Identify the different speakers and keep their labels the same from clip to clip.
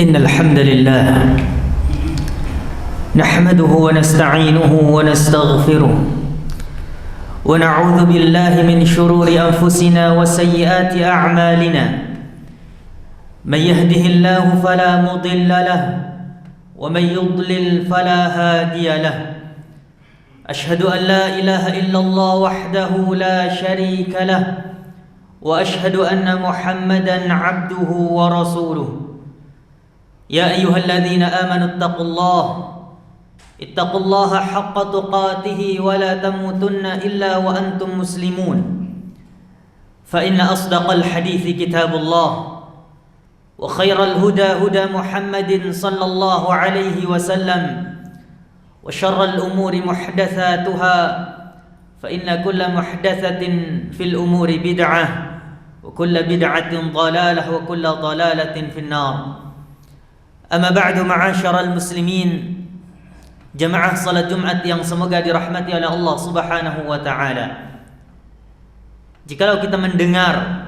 Speaker 1: إن الحمد لله نحمده ونستعينه ونستغفره ونعوذ بالله من شرور أنفسنا وسيئات أعمالنا من يهده الله فلا مضل له ومن يضلل فلا هادي له أشهد أن لا إله إلا الله وحده لا شريك له وأشهد أن محمدا عبده ورسوله يا أيها الذين آمنوا اتقوا الله حق تقاته ولا تموتن إلا وأنتم مسلمون فإن أصدق الحديث كتاب الله وخير الهدى هدى محمد صلى الله عليه وسلم وشر الأمور محدثاتها فإن كل محدثة في الأمور بدعة وكل بدعة ضلالة وكل ضلالة في النار أما بعد معاشر المسلمين jamaah salat Jumat yang semoga dirahmati oleh Allah Subhanahu wa taala. Jikalau kita mendengar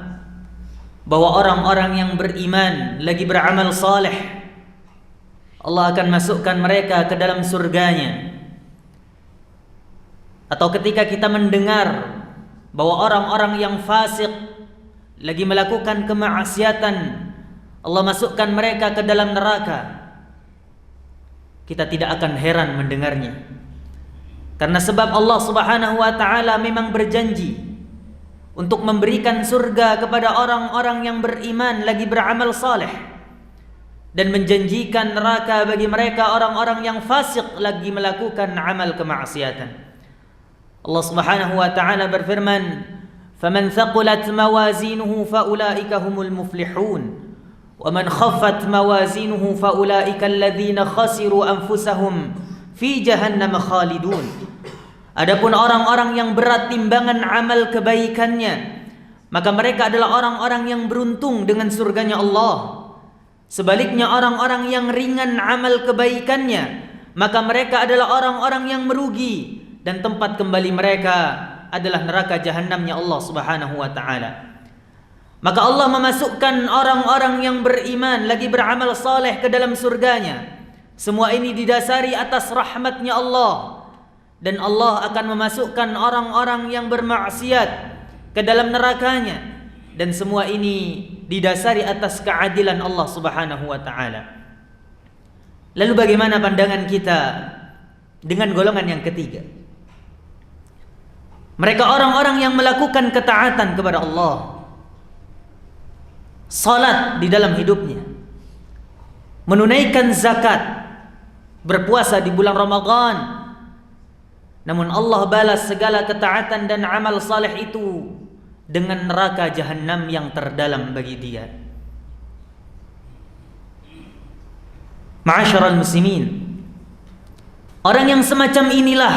Speaker 1: bahwa orang-orang yang beriman lagi beramal saleh, Allah akan masukkan mereka ke dalam surganya. Atau ketika kita mendengar bahwa orang-orang yang fasik lagi melakukan kemaksiatan, Allah masukkan mereka ke dalam neraka, kita tidak akan heran mendengarnya. Karena sebab Allah Subhanahu wa taala memang berjanji untuk memberikan surga kepada orang-orang yang beriman lagi beramal saleh, dan menjanjikan neraka bagi mereka orang-orang yang fasik lagi melakukan amal kemaksiatan. Allah Subhanahu wa taala berfirman, "Faman thaqulat mawazinuhu faulaika humul muflihun." وَمَنْ خَفَّتْ مَوَازِينُهُ فَأُولَئِكَ الَّذِينَ خَسِرُوا أَنفُسَهُمْ فِي جَهَنَّمَ خَالِدُونَ. Adapun orang-orang yang berat timbangan amal kebaikannya, maka mereka adalah orang-orang yang beruntung dengan surganya Allah. Sebaliknya orang-orang yang ringan amal kebaikannya, maka mereka adalah orang-orang yang merugi, dan tempat kembali mereka adalah neraka jahannamnya Allah Subhanahu wa taala. Maka Allah memasukkan orang-orang yang beriman lagi beramal saleh ke dalam surganya. Semua ini didasari atas rahmatnya Allah. Dan Allah akan memasukkan orang-orang yang bermaksiat ke dalam nerakanya. Dan semua ini didasari atas keadilan Allah Subhanahu wa ta'ala. Lalu bagaimana pandangan kita dengan golongan yang ketiga? Mereka orang-orang yang melakukan ketaatan kepada Allah, salat di dalam hidupnya, menunaikan zakat, berpuasa di bulan Ramadan, namun Allah balas segala ketaatan dan amal saleh itu dengan neraka jahanam yang terdalam bagi dia. Ma'asyiral muslimin, orang yang semacam inilah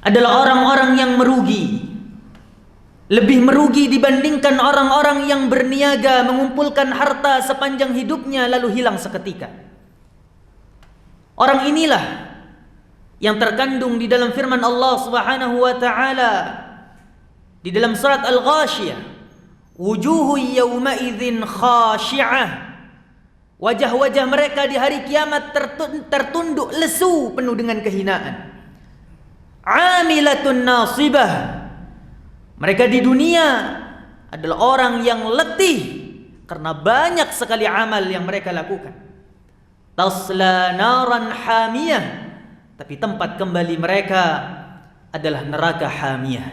Speaker 1: adalah orang-orang yang merugi, lebih merugi dibandingkan orang-orang yang berniaga mengumpulkan harta sepanjang hidupnya lalu hilang seketika. Orang inilah yang terkandung di dalam firman Allah Subhanahu wa taala di dalam surat Al-Ghasyiyah, wujuhu yawma idzin khashi'ah. Wajah-wajah mereka di hari kiamat tertunduk lesu penuh dengan kehinaan. Amilatun nasibah. Mereka di dunia adalah orang yang letih karena banyak sekali amal yang mereka lakukan. Tasla naran hamiyah, tapi tempat kembali mereka adalah neraka hamiyah.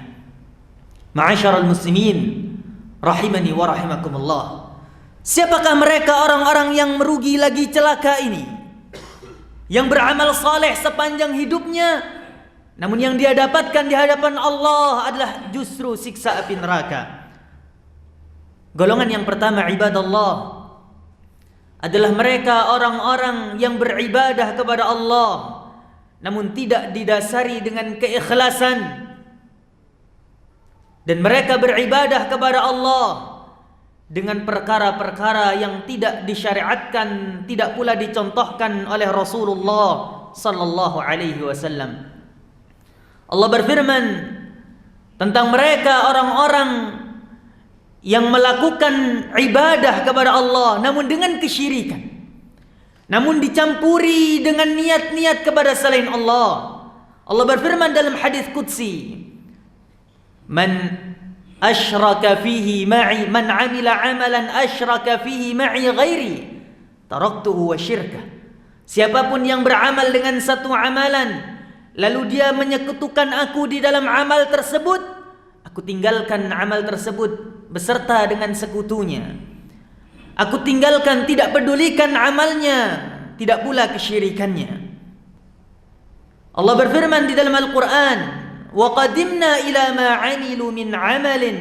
Speaker 1: Ma'asyiral muslimin rahimani wa rahimakumullah. Siapakah mereka orang-orang yang merugi lagi celaka ini? Yang beramal saleh sepanjang hidupnya, namun yang dia dapatkan di hadapan Allah adalah justru siksa api neraka. Golongan yang pertama, ibadallah, adalah mereka orang-orang yang beribadah kepada Allah namun tidak didasari dengan keikhlasan. Dan mereka beribadah kepada Allah dengan perkara-perkara yang tidak disyariatkan, tidak pula dicontohkan oleh Rasulullah sallallahu alaihi wasallam. Allah berfirman tentang mereka orang-orang yang melakukan ibadah kepada Allah namun dengan kesyirikan. namun dicampuri dengan niat-niat kepada selain Allah. Allah berfirman dalam hadis qudsi, "Man asyraka fihi ma'i, man 'amila 'amalan asyraka fihi ma'i ghairi, taraktuhu wa syirkah." Siapapun yang beramal dengan satu amalan, lalu dia menyekutukan aku di dalam amal tersebut, aku tinggalkan amal tersebut beserta dengan sekutunya. Aku tinggalkan, tidak pedulikan amalnya, tidak pula kesyirikannya. Allah berfirman di dalam Al-Quran, "Wa qadimna ila ma 'amilu min 'amalin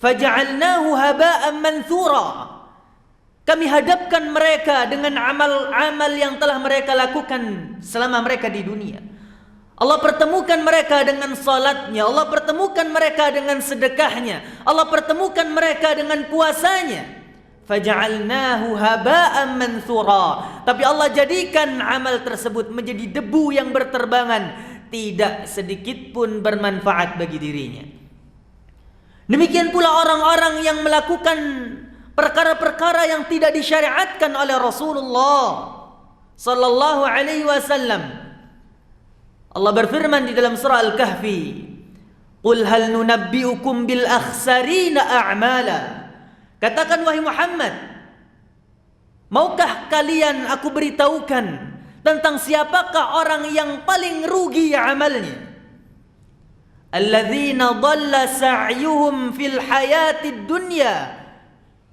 Speaker 1: faja'alnahu haba'an manthura." Kami hadapkan mereka dengan amal-amal yang telah mereka lakukan selama mereka di dunia. Allah pertemukan mereka dengan salatnya, Allah pertemukan mereka dengan sedekahnya, Allah pertemukan mereka dengan puasanya. Faja'alnahu haba'an manthura. Tapi Allah jadikan amal tersebut menjadi debu yang berterbangan, tidak sedikit pun bermanfaat bagi dirinya. Demikian pula orang-orang yang melakukan perkara-perkara yang tidak disyariatkan oleh Rasulullah sallallahu alaihi wasallam. Allah berfirman di dalam surah Al-Kahfi, "Qul hal nunabbi'ukum bil akhsarina a'mala." Katakan wahai Muhammad, maukah kalian aku beritahukan tentang siapakah orang yang paling rugi amalnya? Alladzina dhalla sa'yuhum fil hayatid dunya,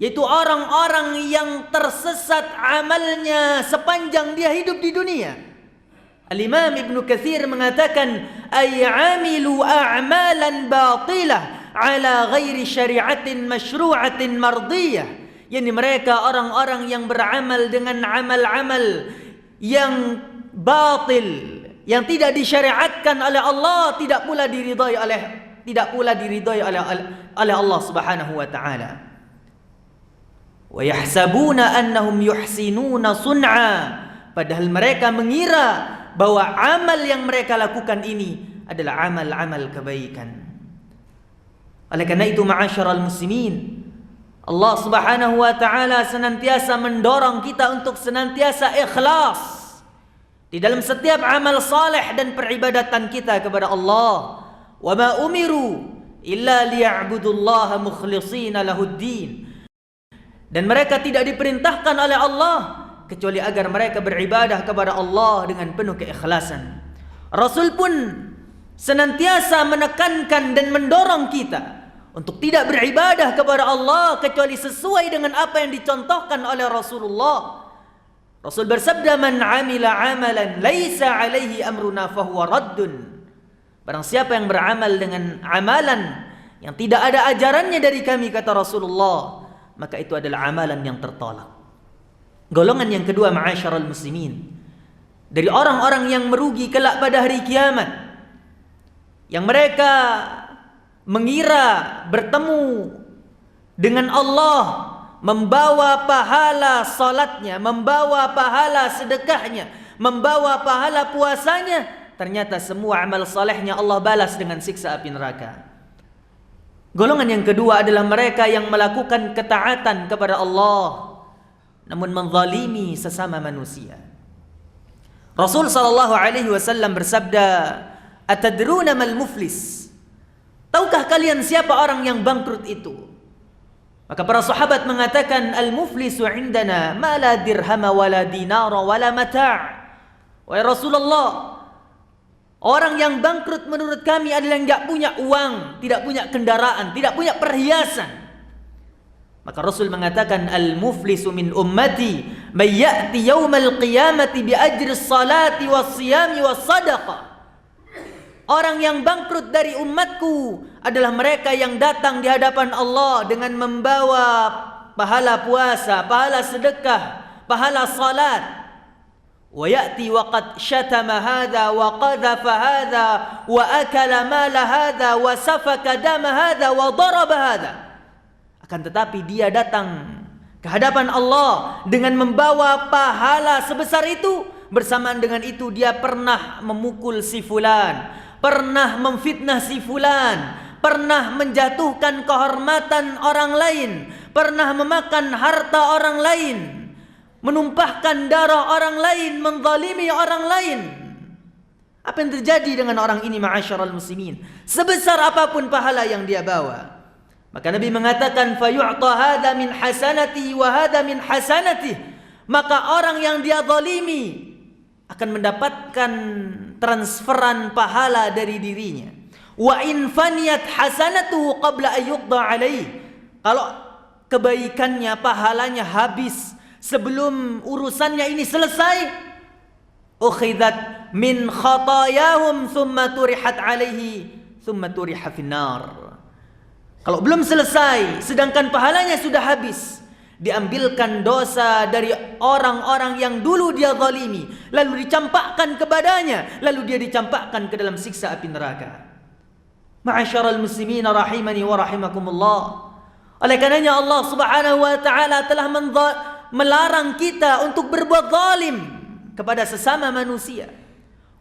Speaker 1: yaitu orang-orang yang tersesat amalnya sepanjang dia hidup di dunia. Al-Imam Ibnu Katsir mengatakan, ay amilu a'malan batilah ala ghairi syari'atin masyru'atin mardiyah. Yani mereka orang-orang yang beramal dengan amal-amal yang batil, yang tidak disyariatkan oleh Allah, tidak pula diridhai oleh Allah Subhanahu wa taala. Wa yahsabuna annahum yuhsinuna sun'a, padahal mereka mengira bahwa amal yang mereka lakukan ini adalah amal-amal kebaikan. Oleh karena itu, ma'asyiral muslimin, Allah Subhanahu wa taala senantiasa mendorong kita untuk senantiasa ikhlas di dalam setiap amal saleh dan peribadatan kita kepada Allah. Wa ma umiru illa liya'budullaha mukhlishina lahuddin. Dan mereka tidak diperintahkan oleh Allah kecuali agar mereka beribadah kepada Allah dengan penuh keikhlasan. Rasul pun senantiasa menekankan dan mendorong kita untuk tidak beribadah kepada Allah kecuali sesuai dengan apa yang dicontohkan oleh Rasulullah. Rasul bersabda, "Man 'amila 'amalan laisa 'alaihi amruna fahuwa raddun." Barang siapa yang beramal dengan amalan yang tidak ada ajarannya dari kami, kata Rasulullah, maka itu adalah amalan yang tertolak. Golongan yang kedua, ma'asyiral muslimin, dari orang-orang yang merugi kelak pada hari kiamat, yang mereka mengira bertemu dengan Allah, membawa pahala salatnya, membawa pahala sedekahnya, membawa pahala puasanya, ternyata semua amal salehnya Allah balas dengan siksa api neraka. Golongan yang kedua adalah mereka yang melakukan ketaatan kepada Allah namun menzalimi sesama manusia. Rasul sallallahu alaihi wasallam bersabda, "Atadruna mal muflis?" Tahukah kalian siapa orang yang bangkrut itu? Maka para sahabat mengatakan, "Al-muflisu indana ma la dirhama wala dinara wala mata'." Wahai Rasulullah, orang yang bangkrut menurut kami adalah yang tidak punya uang, tidak punya kendaraan, tidak punya perhiasan. Maka Rasul mengatakan, "Al-muflisu min ummati may ya'ti yaumal qiyamati bi ajri salati was siyami was sadaqah." Orang yang bangkrut dari umatku adalah mereka yang datang di hadapan Allah dengan membawa pahala puasa, pahala sedekah, pahala salat. Wa ya'ti wa qad syatama hadha wa qadhafa hadha wa akala mala hadha wa safaka dama hadha wa daraba hadha. Akan tetapi dia datang ke hadapan Allah dengan membawa pahala sebesar itu, bersamaan dengan itu dia pernah memukul si fulan, pernah memfitnah si fulan, pernah menjatuhkan kehormatan orang lain, pernah memakan harta orang lain, menumpahkan darah orang lain, menzalimi orang lain. Apa yang terjadi dengan orang ini ma'asyiral muslimin? Sebesar apapun pahala yang dia bawa, maka Nabi mengatakan fayu'ta hadza min hasanatihi wa hadza min hasanatihi. Maka orang yang dia zalimi akan mendapatkan transferan pahala dari dirinya. Wa in faniyat hasanatuhu qabla an yuqda alaihi. Kalau kebaikannya, pahalanya habis sebelum urusannya ini selesai, ukhidat min khatayahum thumma turihat alaihi thumma turiha finnar. Kalau belum selesai sedangkan pahalanya sudah habis, diambilkan dosa dari orang-orang yang dulu dia zalimi, lalu dicampakkan kepadanya, lalu dia dicampakkan ke dalam siksa api neraka. Ma'asyiral muslimin rahimani wa rahimakumullah. Oleh karenanya Allah Subhanahu wa taala telah melarang kita untuk berbuat zalim kepada sesama manusia.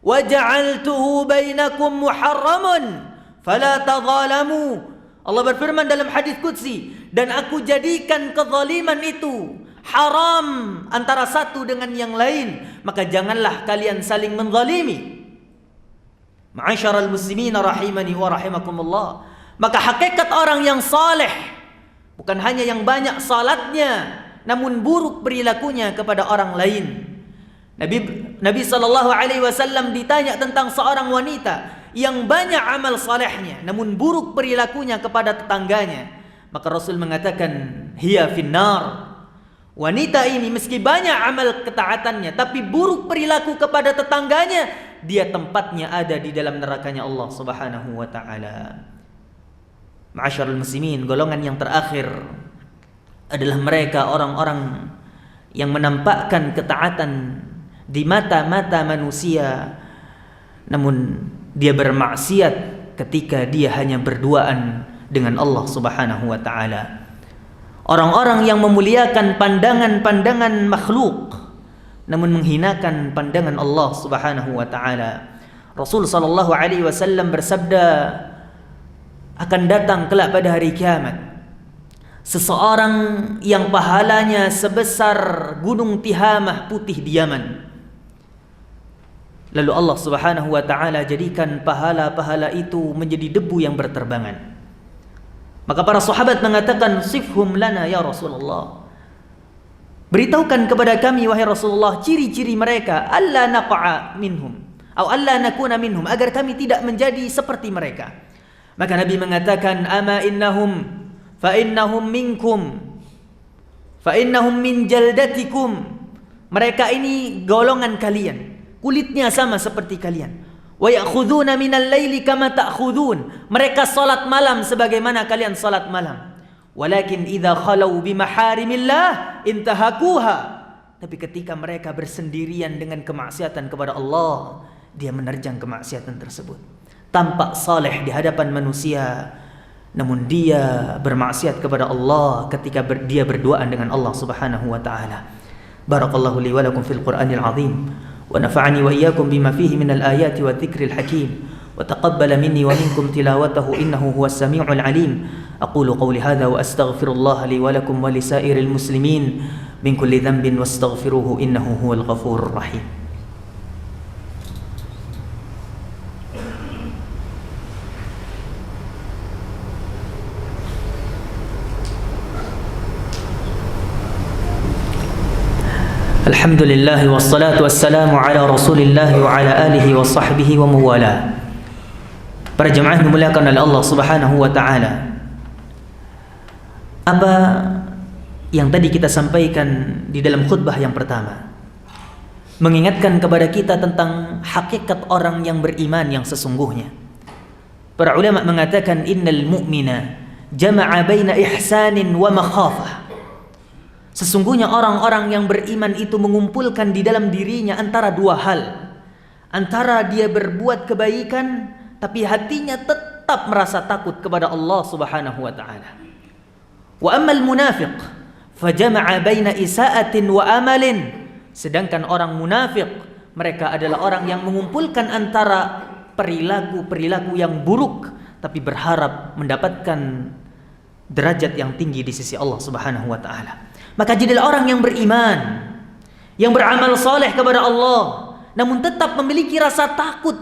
Speaker 1: Wa ja'altuhu bainakum muharramun fala tadzalamu. Allah berfirman dalam hadis qudsi, dan aku jadikan kezaliman itu haram antara satu dengan yang lain, maka janganlah kalian saling menzalimi. Ma'asyiral muslimin rahimani wa rahimakumullah. Maka hakikat orang yang saleh bukan hanya yang banyak salatnya, namun buruk perilakunya kepada orang lain. Nabi sallallahu alaihi wasallam ditanya tentang seorang wanita yang banyak amal salehnya namun buruk perilakunya kepada tetangganya, maka Rasul mengatakan hiya finnar. Wanita ini meski banyak amal ketaatannya tapi buruk perilaku kepada tetangganya, dia tempatnya ada di dalam nerakanya Allah Subhanahu wa taala. Ma'asyiral muslimin, golongan yang terakhir adalah mereka orang-orang yang menampakkan ketaatan di mata-mata manusia, namun dia bermaksiat ketika dia hanya berduaan dengan Allah Subhanahu wa taala. Orang-orang yang memuliakan pandangan-pandangan makhluk namun menghinakan pandangan Allah Subhanahu wa taala. Rasul sallallahu alaihi wasallam bersabda, akan datang kelak pada hari kiamat seseorang yang pahalanya sebesar gunung Tihamah putih di Yaman. Lalu Allah Subhanahu wa taala jadikan pahala-pahala itu menjadi debu yang berterbangan. Maka para sahabat mengatakan, "Sifhum lana ya Rasulullah." Beritahukan kepada kami wahai Rasulullah ciri-ciri mereka, alla naqa'a minhum atau alla nakuna minhum, agar kami tidak menjadi seperti mereka. Maka Nabi mengatakan, "Ama innahum fa innahum minkum fa innahum min jaldatikum." Mereka ini golongan kalian, kulitnya sama seperti kalian. Wa ya'khuduna minal laili kama ta'khudun. Mereka salat malam sebagaimana kalian salat malam. Walakin idza khalau bimaharimillah intahakuha. Tapi ketika mereka bersendirian dengan kemaksiatan kepada Allah, dia menerjang kemaksiatan tersebut. Tampak saleh di hadapan manusia, namun dia bermaksiat kepada Allah ketika dia berduaan dengan Allah Subhanahu wa taala. Barakallahu li wa lakum fil Qur'anil azim. ونفعني وإياكم بما فيه من الآيات والذكر الحكيم وتقبل مني ومنكم تلاوته إنه هو السميع العليم. أقول قولي هذا وأستغفر الله لي ولكم ولسائر المسلمين من كل ذنب واستغفروه إنه هو الغفور الرحيم. Alhamdulillah wassalatu wassalamu ala Rasulillah wa ala alihi wa sahbihi wa mawala. Para jemaah dimuliakan oleh Allah Subhanahu wa taala. Apa yang tadi kita sampaikan di dalam khutbah yang pertama mengingatkan kepada kita tentang hakikat orang yang beriman yang sesungguhnya. Para ulama mengatakan innal mu'mina jama'a baina ihsanin wa makhafah. Sesungguhnya orang-orang yang beriman itu mengumpulkan di dalam dirinya antara dua hal. Antara dia berbuat kebaikan tapi hatinya tetap merasa takut kepada Allah Subhanahu wa taala. Wa ammal munafiq fajama'a baina isa'atin wa amalin. Sedangkan orang munafik, mereka adalah orang yang mengumpulkan antara perilaku-perilaku yang buruk tapi berharap mendapatkan derajat yang tinggi di sisi Allah Subhanahu wa taala. Maka jadilah orang yang beriman yang beramal saleh kepada Allah, namun tetap memiliki rasa takut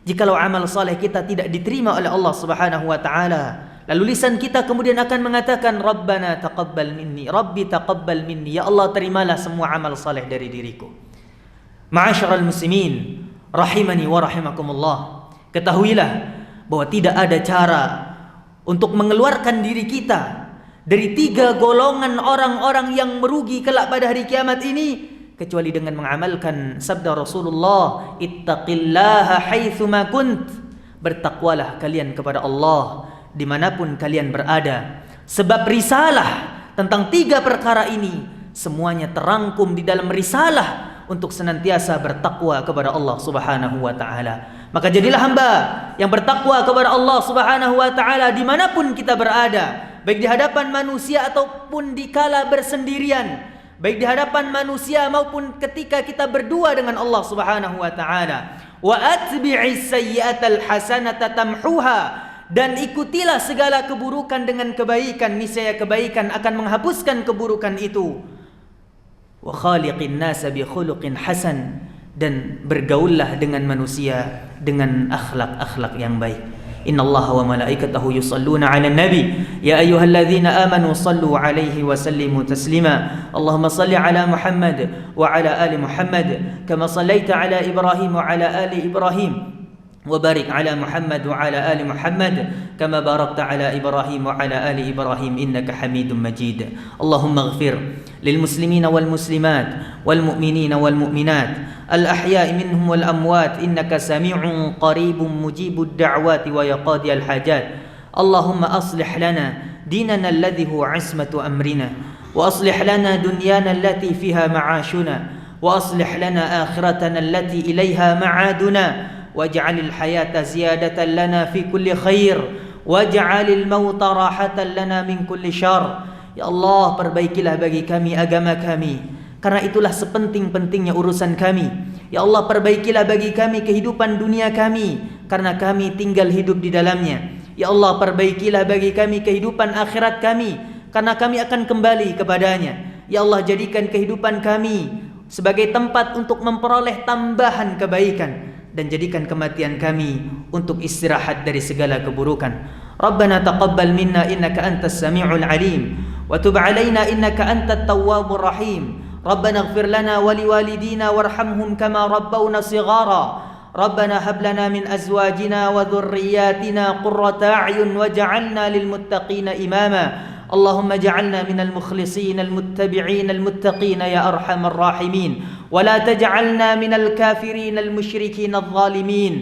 Speaker 1: jikalau amal saleh kita tidak diterima oleh Allah Subhanahu wa taala. Lalu lisan kita kemudian akan mengatakan, Rabbana taqabbal minni, Rabbi taqabbal minni, ya Allah terimalah semua amal saleh dari diriku. Ma'asyiral muslimin rahimani wa rahimakumullah, ketahuilah bahwa tidak ada cara untuk mengeluarkan diri kita dari 3 golongan orang-orang yang merugi kelak pada hari kiamat ini, kecuali dengan mengamalkan sabda Rasulullah, ittaqillaha haitsuma kunt, bertakwalah kalian kepada Allah dimanapun kalian berada. Sebab risalah tentang 3 perkara ini semuanya terangkum di dalam risalah untuk senantiasa bertakwa kepada Allah Subhanahu wa taala. Maka jadilah hamba yang bertakwa kepada Allah Subhanahu wa taala dimanapun kita berada, baik di hadapan manusia ataupun dikala bersendirian, baik di hadapan manusia maupun ketika kita berdua dengan Allah Subhanahu wa taala. Wa atbi'is sayyi'atal hasanata tamhuha, dan ikutilah segala keburukan dengan kebaikan, niscaya kebaikan akan menghapuskan keburukan itu. Wa khaliqin nasa bi khuluqin hasan, dan bergaullah dengan manusia dengan akhlak-akhlak yang baik. Innallaha wa malaikatahu yusalluna 'alan nabi ya ayyuhalladzina amanu sallu 'alaihi wa sallimu taslima. Allahumma salli 'ala Muhammad wa 'ala ali Muhammad kama sallaita 'ala Ibrahim wa 'ala ali Ibrahim wa barik 'ala Muhammad wa 'ala ali Muhammad kama barakta 'ala Ibrahim wa 'ala ali Ibrahim innaka Hamidum Majid. Allahumma ighfir lil muslimina wal muslimat wal mu'minina wal mu'minat الأحياء منهم والأموات إنك سميع قريب مجيب الدعوات ويقاضي الحاجات. اللهم أصلح لنا ديننا الذي هو عصمة أمرنا، وأصلح لنا دنيانا التي فيها معاشنا، وأصلح لنا آخرتنا التي إليها معادنا، واجعل الحياة زيادة لنا في كل خير، واجعل الموت راحة لنا من كل شر. Ya Allah, perbaikilah bagi kami agama kami, karena itulah sepenting-pentingnya urusan kami. Ya Allah, perbaikilah bagi kami kehidupan dunia kami, karena kami tinggal hidup di dalamnya. Ya Allah, perbaikilah bagi kami kehidupan akhirat kami, karena kami akan kembali kepadanya. Ya Allah, jadikan kehidupan kami sebagai tempat untuk memperoleh tambahan kebaikan, dan jadikan kematian kami untuk istirahat dari segala keburukan. Rabbana taqabbal minna innaka antas sami'ul alim, wa tub alaina innaka antat tawwabur rahim. ربنا اغفر لنا ولوالدينا وارحمهم كما ربونا صغارا. ربنا هب لنا من أزواجنا وذرياتنا قرة أعين واجعلنا للمتقين إماما. اللهم اجعلنا من المخلصين المتبعين المتقين يا أرحم الراحمين، ولا تجعلنا من الكافرين المشركين الظالمين،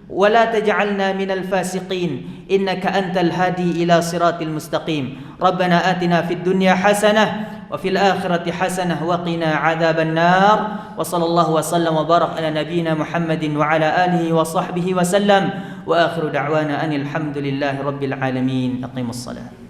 Speaker 1: ولا تجعلنا من الفاسقين، إنك أنت الهادي إلى صراط المستقيم. ربنا آتنا في الدنيا حسنة وفي الآخرة حسنة وقنا عذاب النار. وصلى الله وسلم وبارك على نبينا محمد وعلى آله وصحبه وسلم، وآخر دعوانا أن الحمد لله رب العالمين. أقيموا الصلاة.